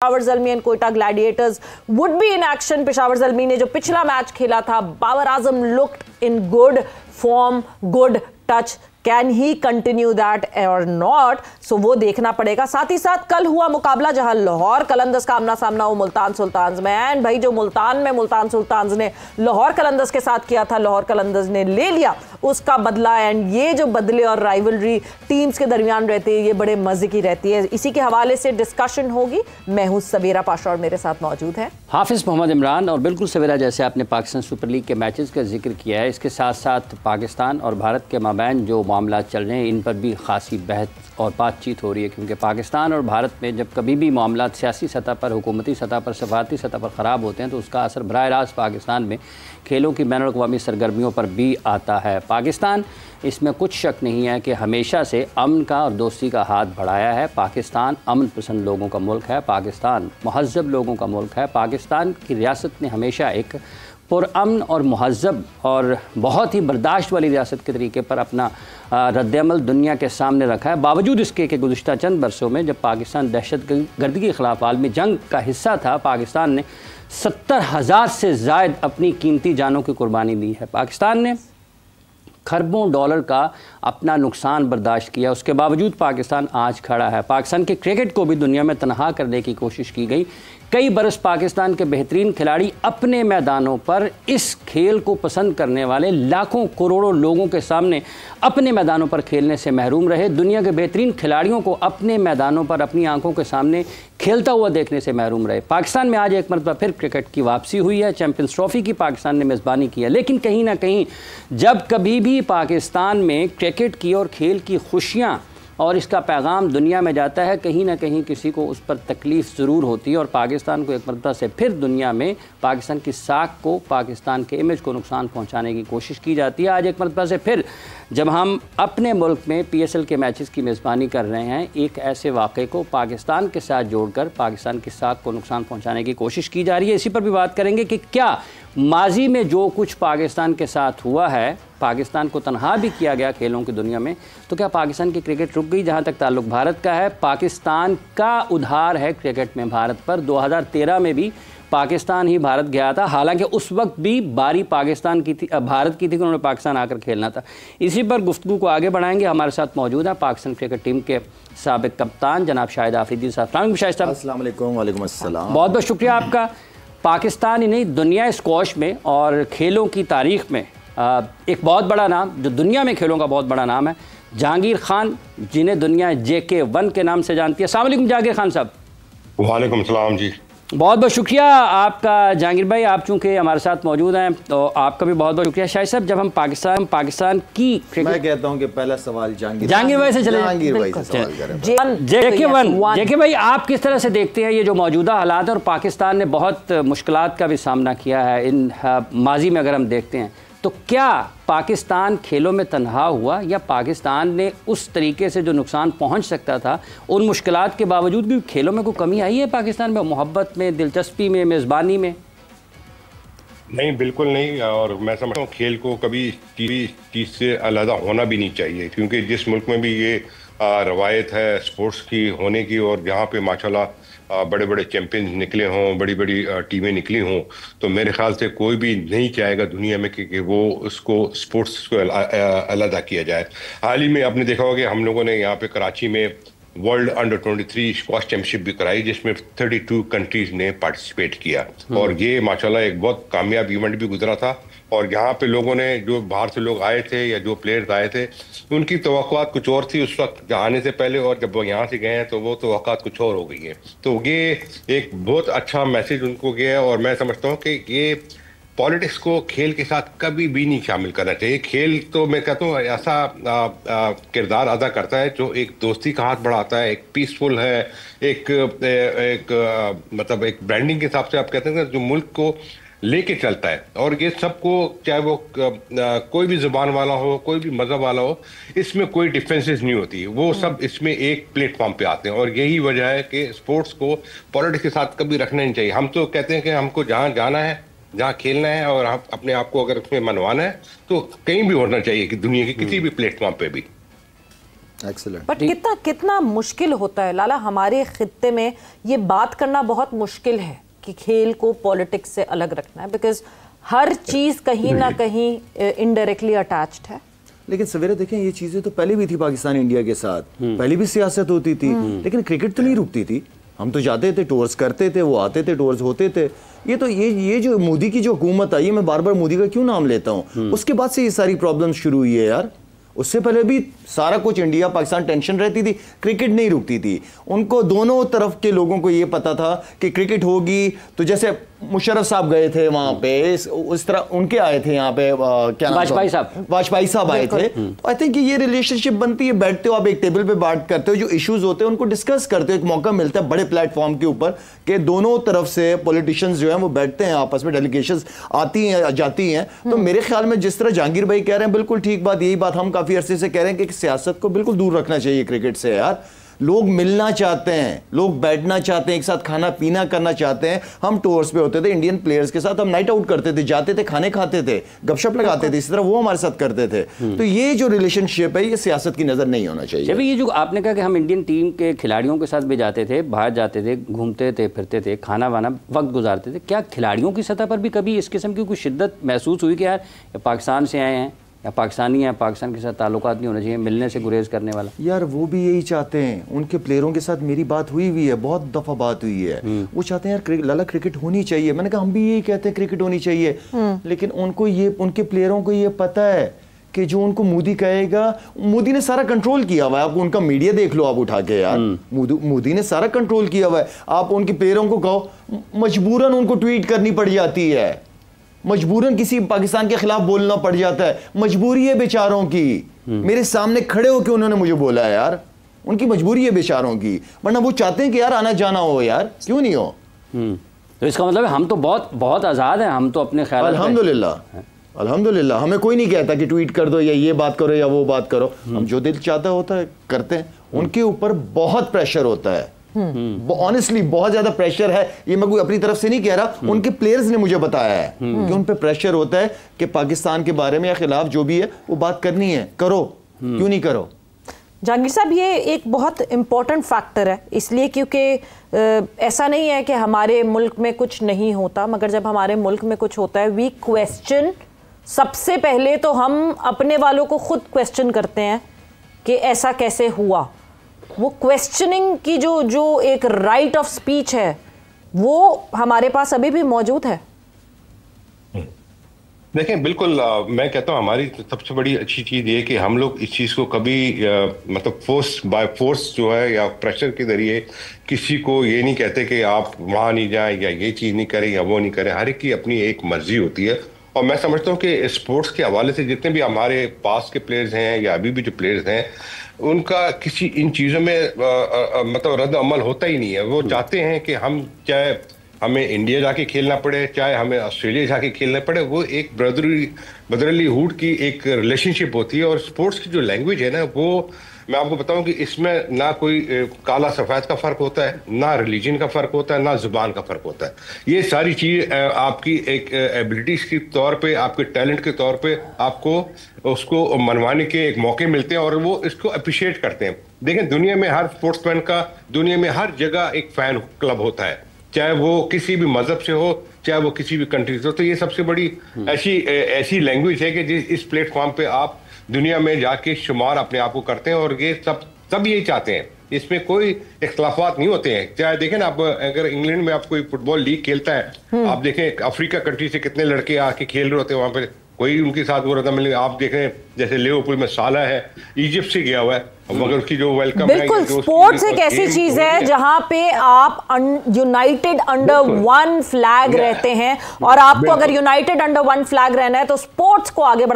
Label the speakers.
Speaker 1: Peshawar Zalmi and Quetta Gladiators would be in action. Peshawar Zalmi ने जो पिछला मैच खेला था, Babar Azam looked in good form, good touch. Can he continue that or not, so वो देखना पड़ेगा। साथ ही साथ कल हुआ मुकाबला जहां लाहौर कलंदर्स का आमना सामना हो मुल्तान सुल्तान्स में, एंड भाई जो मुल्तान सुल्तान्स ने लाहौर कलंदर्स के साथ किया था, लाहौर कलंदर्स ने ले लिया उसका बदला। एंड ये जो बदले और राइवलरी टीम्स के दरमियान रहती है, ये बड़े मजे की रहती है। इसी के हवाले से डिस्कशन होगी। मैं हूं सबीरा पाशा और मेरे साथ मौजूद है
Speaker 2: हाफिज मोहम्मद इमरान। और बिल्कुल सबीरा, जैसे आपने पाकिस्तान सुपर लीग के मैचेस का जिक्र किया है, इसके साथ साथ पाकिस्तान और भारत के माबैन जो मामला चल रहे हैं, इन पर भी खासी बहस और बातचीत हो रही है। क्योंकि पाकिस्तान और भारत में जब कभी भी मामला सियासी सतह पर, हुकूमती सतह पर, सफारती सतह पर ख़राब होते हैं तो उसका असर बराह रास्त पाकिस्तान में खेलों की बैनुल अक़वामी सरगर्मियों पर भी आता है। पाकिस्तान, इसमें कुछ शक नहीं है कि हमेशा से अमन का और दोस्ती का हाथ बढ़ाया है। पाकिस्तान अमन पसंद लोगों का मुल्क है, पाकिस्तान महज़ब लोगों का मुल्क है। पाकिस्तान की रियासत ने हमेशा एक पुरअमन और महज़ब और बहुत ही बर्दाश्त वाली रियासत के तरीके पर अपना रद्द-ए-अमल दुनिया के सामने रखा है। बावजूद इसके कि गुज़िश्ता चंद बरसों में जब पाकिस्तान दहशत गर्दी के ख़िलाफ़ आलमी जंग का हिस्सा था, पाकिस्तान ने 70,000 से ज़ायद अपनी कीमती जानों की कुर्बानी दी है। पाकिस्तान ने खरबों डॉलर का अपना नुकसान बर्दाश्त किया, उसके बावजूद पाकिस्तान आज खड़ा है। पाकिस्तान के क्रिकेट को भी दुनिया में तनहा करने की कोशिश की गई। कई बरस पाकिस्तान के बेहतरीन खिलाड़ी अपने मैदानों पर इस खेल को पसंद करने वाले लाखों करोड़ों लोगों के सामने अपने मैदानों पर खेलने से महरूम रहे। दुनिया के बेहतरीन खिलाड़ियों को अपने मैदानों पर अपनी आंखों के सामने खेलता हुआ देखने से महरूम रहे। पाकिस्तान में आज एक मरतबा फिर क्रिकेट की वापसी हुई है। चैंपियंस ट्रॉफी की पाकिस्तान ने मेज़बानी की है, लेकिन कहीं ना कहीं जब कभी भी पाकिस्तान में क्रिकेट की और खेल की खुशियाँ और इसका पैगाम दुनिया में जाता है, कहीं ना कहीं किसी को उस पर तकलीफ़ ज़रूर होती है। और पाकिस्तान को एक मरतबा से फिर दुनिया में पाकिस्तान की साख को, पाकिस्तान के इमेज को नुकसान पहुंचाने की कोशिश की जाती है। आज एक मरतबा से फिर जब हम अपने मुल्क में PSL के मैचेस की मेज़बानी कर रहे हैं, एक ऐसे वाक़े को पाकिस्तान के साथ जोड़कर पाकिस्तान की साख को नुकसान पहुँचाने की कोशिश की जा रही है। इसी पर भी बात करेंगे कि क्या माजी में जो कुछ पाकिस्तान के साथ हुआ है, पाकिस्तान को तनहा भी किया गया खेलों की दुनिया में, तो क्या पाकिस्तान की क्रिकेट रुक गई? जहां तक ताल्लुक भारत का है, पाकिस्तान का उधार है क्रिकेट में भारत पर। 2013 में भी पाकिस्तान ही भारत गया था, हालांकि उस वक्त भी बारी पाकिस्तान की थी, भारत की थी कि उन्होंने पाकिस्तान आकर खेलना था। इसी पर गुफ्तगू को आगे बढ़ाएंगे। हमारे साथ मौजूद हैं पाकिस्तान क्रिकेट टीम के साबिक कप्तान जनाब शाहिद आफरीदी साहब। शाहिद साहब,
Speaker 3: अस्सलाम वालेकुम। वालेकुम अस्सलाम।
Speaker 2: बहुत बहुत शुक्रिया आपका। पाकिस्तान ही नहीं, दुनिया स्क्वॉश में और खेलों की तारीख़ में एक बहुत बड़ा नाम, जो दुनिया में खेलों का बहुत बड़ा नाम है, जहांगीर खान, जिन्हें दुनिया JK1 के नाम से जानती है। अस्सलाम वालेकुम जहांगीर खान साहब।
Speaker 4: वालेकुम सलाम जी।
Speaker 2: बहुत बहुत शुक्रिया आपका जहांगीर भाई, आप चूँकि हमारे साथ मौजूद हैं तो आपका भी बहुत बहुत शुक्रिया। शाहिद साहब, जब हम पाकिस्तान की
Speaker 3: मैं कहता हूँ कि पहला सवाल
Speaker 2: जहांगीर भाई से चले। JK भाई, आप किस तरह से देखते हैं ये जो मौजूदा हालात है? और पाकिस्तान ने बहुत मुश्किलात का भी सामना किया है इन माजी में, अगर हम देखते हैं तो क्या पाकिस्तान खेलों में तन्हा हुआ, या पाकिस्तान ने उस तरीके से जो नुकसान पहुंच सकता था उन मुश्किलात के बावजूद भी खेलों में कोई कमी आई है पाकिस्तान में, मोहब्बत में, दिलचस्पी में, मेज़बानी में?
Speaker 4: नहीं, बिल्कुल नहीं। और मैं समझता हूँ खेल को कभी चीज़ से अलग होना भी नहीं चाहिए, क्योंकि जिस मुल्क में भी ये रवायत है स्पोर्ट्स की होने की, और जहाँ पे माशाल्लाह बड़े बड़े चैंपियंस निकले हों, बड़ी बड़ी टीमें निकली हों, तो मेरे ख्याल से कोई भी नहीं चाहेगा दुनिया में कि वो उसको स्पोर्ट्स को अलग किया जाए। हाल ही में आपने देखा होगा कि हम लोगों ने यहाँ पे कराची में वर्ल्ड अंडर 23 स्क्वॉश चैंपियनशिप भी कराई, जिसमें 32 कंट्रीज ने पार्टिसिपेट किया, और ये माशाल्लाह एक बहुत कामयाब इवेंट भी गुजरा था। और यहाँ पे लोगों ने, जो बाहर से लोग आए थे या जो प्लेयर्स आए थे, उनकी तवक्कुआत कुछ और थी उस वक्त आने से पहले, और जब वो यहाँ से गए हैं तो वो तवक्कुआत कुछ और हो गई है। तो ये एक बहुत अच्छा मैसेज उनको गया है। और मैं समझता हूँ कि ये पॉलिटिक्स को खेल के साथ कभी भी नहीं शामिल करना चाहिए। खेल तो मैं कहता हूँ ऐसा किरदार अदा करता है जो एक दोस्ती का हाथ बढ़ाता है, एक पीसफुल है, मतलब एक ब्रांडिंग के हिसाब से आप कहते हैं जो मुल्क को लेके चलता है। और ये सबको, चाहे वो कोई भी जुबान वाला हो, कोई भी मजहब वाला हो, इसमें कोई डिफरेंसेस नहीं होती, वो सब इसमें एक प्लेटफॉर्म पे आते हैं। और यही वजह है कि स्पोर्ट्स को पॉलिटिक्स के साथ कभी रखना नहीं चाहिए। हम तो कहते हैं कि हमको जहाँ जाना है, जहाँ खेलना है, और हम अपने आप को अगर उसमें मनवाना है तो कहीं भी होना चाहिए, कि दुनिया के किसी भी प्लेटफॉर्म पे भी।
Speaker 3: एक्सीलेंट।
Speaker 1: बट कितना कितना मुश्किल होता है लाला, हमारे खित्ते में ये बात करना बहुत मुश्किल है कि खेल को पॉलिटिक्स से अलग रखना है, बिकॉज हर चीज कहीं ना कहीं इनडायरेक्टली अटैच्ड है।
Speaker 3: लेकिन सवेरे देखें, ये चीजें तो पहले भी थी पाकिस्तान इंडिया के साथ, पहले भी सियासत होती थी, लेकिन क्रिकेट तो नहीं रुकती थी। हम तो जाते थे, टूर्स करते थे, वो आते थे, टूर्स होते थे। ये जो मोदी की जो हुकूमत आई है, मैं बार बार मोदी का क्यों नाम लेता हूँ, उसके बाद से ये सारी प्रॉब्लम शुरू हुई है यार। उससे पहले भी सारा कुछ इंडिया पाकिस्तान टेंशन रहती थी, क्रिकेट नहीं रुकती थी। उनको दोनों तरफ के लोगों को ये पता था कि क्रिकेट होगी, तो जैसे मुशर्रफ साहब गए थे वहां पे, उस तरह उनके आए थे यहाँ पे, क्या नाम, वाजपेयी साहब आए थे। तो आई थिंक ये रिलेशनशिप बनती है, बैठते हो आप एक टेबल पे बात करते हो, जो इश्यूज होते हैं उनको डिस्कस करते हो, एक मौका मिलता है बड़े प्लेटफॉर्म के ऊपर कि दोनों तरफ से पॉलिटिशियंस जो हैं वो बैठते हैं आपस में, डेलीगेशंस आती हैं जाती हैं। तो मेरे ख्याल में जिस तरह जहांगीर भाई कह रहे हैं, बिल्कुल ठीक बात, यही बात हम काफी अरसे से कह रहे हैं कि सियासत को बिल्कुल दूर रखना चाहिए क्रिकेट से यार। लोग मिलना चाहते हैं, लोग बैठना चाहते हैं, एक साथ खाना पीना करना चाहते हैं। हम टूर्स पे होते थे इंडियन प्लेयर्स के साथ, हम नाइट आउट करते थे, जाते थे, खाने खाते थे, गपशप लगाते थे, इसी तरह वो हमारे साथ करते थे। तो ये जो रिलेशनशिप है, ये सियासत की नजर नहीं होना चाहिए।
Speaker 2: जब ये जो आपने कहा कि हम इंडियन टीम के खिलाड़ियों के साथ भी जाते थे, बाहर जाते थे, घूमते थे, फिरते थे, खाना वाना वक्त गुजारते थे, क्या खिलाड़ियों की सतह पर भी कभी इस किस्म की कोई शिद्दत महसूस हुई कि यार पाकिस्तान से आए हैं या पाकिस्तानी है, पाकिस्तान के साथ ताल्लुकात नहीं होना चाहिए, मिलने से गुरेज करने वाला?
Speaker 3: यार वो भी यही चाहते हैं। उनके प्लेयरों के साथ मेरी बात हुई है, बहुत दफा बात हुई है। वो चाहते हैं यार लाला क्रिकेट होनी चाहिए। मैंने कहा हम भी यही कहते हैं क्रिकेट होनी चाहिए, लेकिन उनको ये, उनके प्लेयरों को ये पता है कि जो उनको मोदी कहेगा, मोदी ने सारा कंट्रोल किया हुआ है। आप उनका मीडिया देख लो आप उठा के यार, मोदी ने सारा कंट्रोल किया हुआ है। आप उनके प्लेयरों को कहो, मजबूरन उनको ट्वीट करनी पड़ जाती है, मजबूरन किसी पाकिस्तान के खिलाफ बोलना पड़ जाता है, मजबूरी है बेचारों की। मेरे सामने खड़े होकर उन्होंने मुझे बोला है यार, उनकी मजबूरी है बेचारों की, वरना वो चाहते हैं कि यार आना जाना हो यार, क्यों नहीं हो।
Speaker 2: तो इसका मतलब है हम तो बहुत बहुत आज़ाद हैं, हम तो अपने ख्याल,
Speaker 3: अल्हम्दुलिल्लाह अल्हम्दुलिल्लाह, हमें कोई नहीं कहता कि ट्वीट कर दो या ये बात करो या वो बात करो। हम जो दिल चाहता होता है करते हैं। उनके ऊपर बहुत प्रेशर होता है, ऑनेस्टली बहुत ज्यादा प्रेशर है। ये मैं कोई अपनी तरफ से नहीं कह रहा, उनके प्लेयर्स ने मुझे बताया है कि उन पे प्रेशर होता है कि पाकिस्तान के बारे में या खिलाफ जो भी है वो बात करनी है, करो, क्यों नहीं करो।
Speaker 1: जहांगीर साहब, ये एक बहुत इंपॉर्टेंट फैक्टर है, इसलिए क्योंकि ऐसा नहीं है कि हमारे मुल्क में कुछ नहीं होता, मगर जब हमारे मुल्क में कुछ होता है वी क्वेश्चन। सबसे पहले तो हम अपने वालों को खुद क्वेश्चन करते हैं कि ऐसा कैसे हुआ। वो क्वेश्चनिंग की जो एक राइट ऑफ स्पीच है वो हमारे पास अभी भी मौजूद है।
Speaker 4: देखें, बिल्कुल मैं कहता हूँ हमारी सबसे बड़ी अच्छी चीज़ ये कि हम लोग इस चीज़ को कभी मतलब फोर्स बाय फोर्स जो है या प्रेशर के जरिए किसी को ये नहीं कहते कि आप वहाँ नहीं जाएं या ये चीज़ नहीं करें या वो नहीं करें। हर एक की अपनी एक मर्जी होती है। और मैं समझता हूँ कि स्पोर्ट्स के हवाले से जितने भी हमारे पास के प्लेयर्स हैं या अभी भी जो प्लेयर्स हैं, उनका किसी इन चीज़ों में मतलब रद्द अमल होता ही नहीं है। वो चाहते हैं कि हम चाहे हमें इंडिया जाके खेलना पड़े, चाहे हमें ऑस्ट्रेलिया जाके खेलना पड़े, वो एक ब्रदरलीहुड की एक रिलेशनशिप होती है। और स्पोर्ट्स की जो लैंग्वेज है ना, वो मैं आपको बताऊं कि इसमें ना कोई काला सफ़ेद का फ़र्क होता है, ना रिलीजन का फ़र्क होता है, ना ज़ुबान का फ़र्क होता है। ये सारी चीज़ आपकी एक एबिलिटीज़ के तौर पे, आपके टैलेंट के तौर पे आपको उसको मनवाने के एक मौके मिलते हैं और वो इसको अप्रिशिएट करते हैं। देखें, दुनिया में हर स्पोर्ट्समैन का दुनिया में हर जगह एक फ़ैन क्लब होता है, चाहे वो किसी भी मज़हब से हो, चाहे वो किसी भी कंट्री से हो। तो ये सबसे बड़ी ऐसी लैंग्वेज है कि इस प्लेटफॉर्म पे आप दुनिया में जाके शुमार अपने आप को करते हैं और ये सब यही चाहते हैं। इसमें कोई इख्तलाफात नहीं होते हैं। चाहे देखें ना, आप अगर इंग्लैंड में आप कोई फुटबॉल लीग खेलता है, आप देखें अफ्रीका कंट्री से कितने लड़के आके खेल रहे होते हैं, वहाँ पे कोई उनके साथ वो रहता मिले। आप देखें जैसे लिवरपूल में साला है, इजिप्ट से गया हुआ है, मगर उसकी जो वेलकम
Speaker 1: बिल्कुल स्पोर्ट्स एक ऐसी चीज है जहां पे आप यूनाइटेड अंडर वन फ्लैग रहते हैं, और आपको अगर यूनाइटेड अंडर वन फ्लैग रहना है तो स्पोर्ट्स को आगे बढ़ा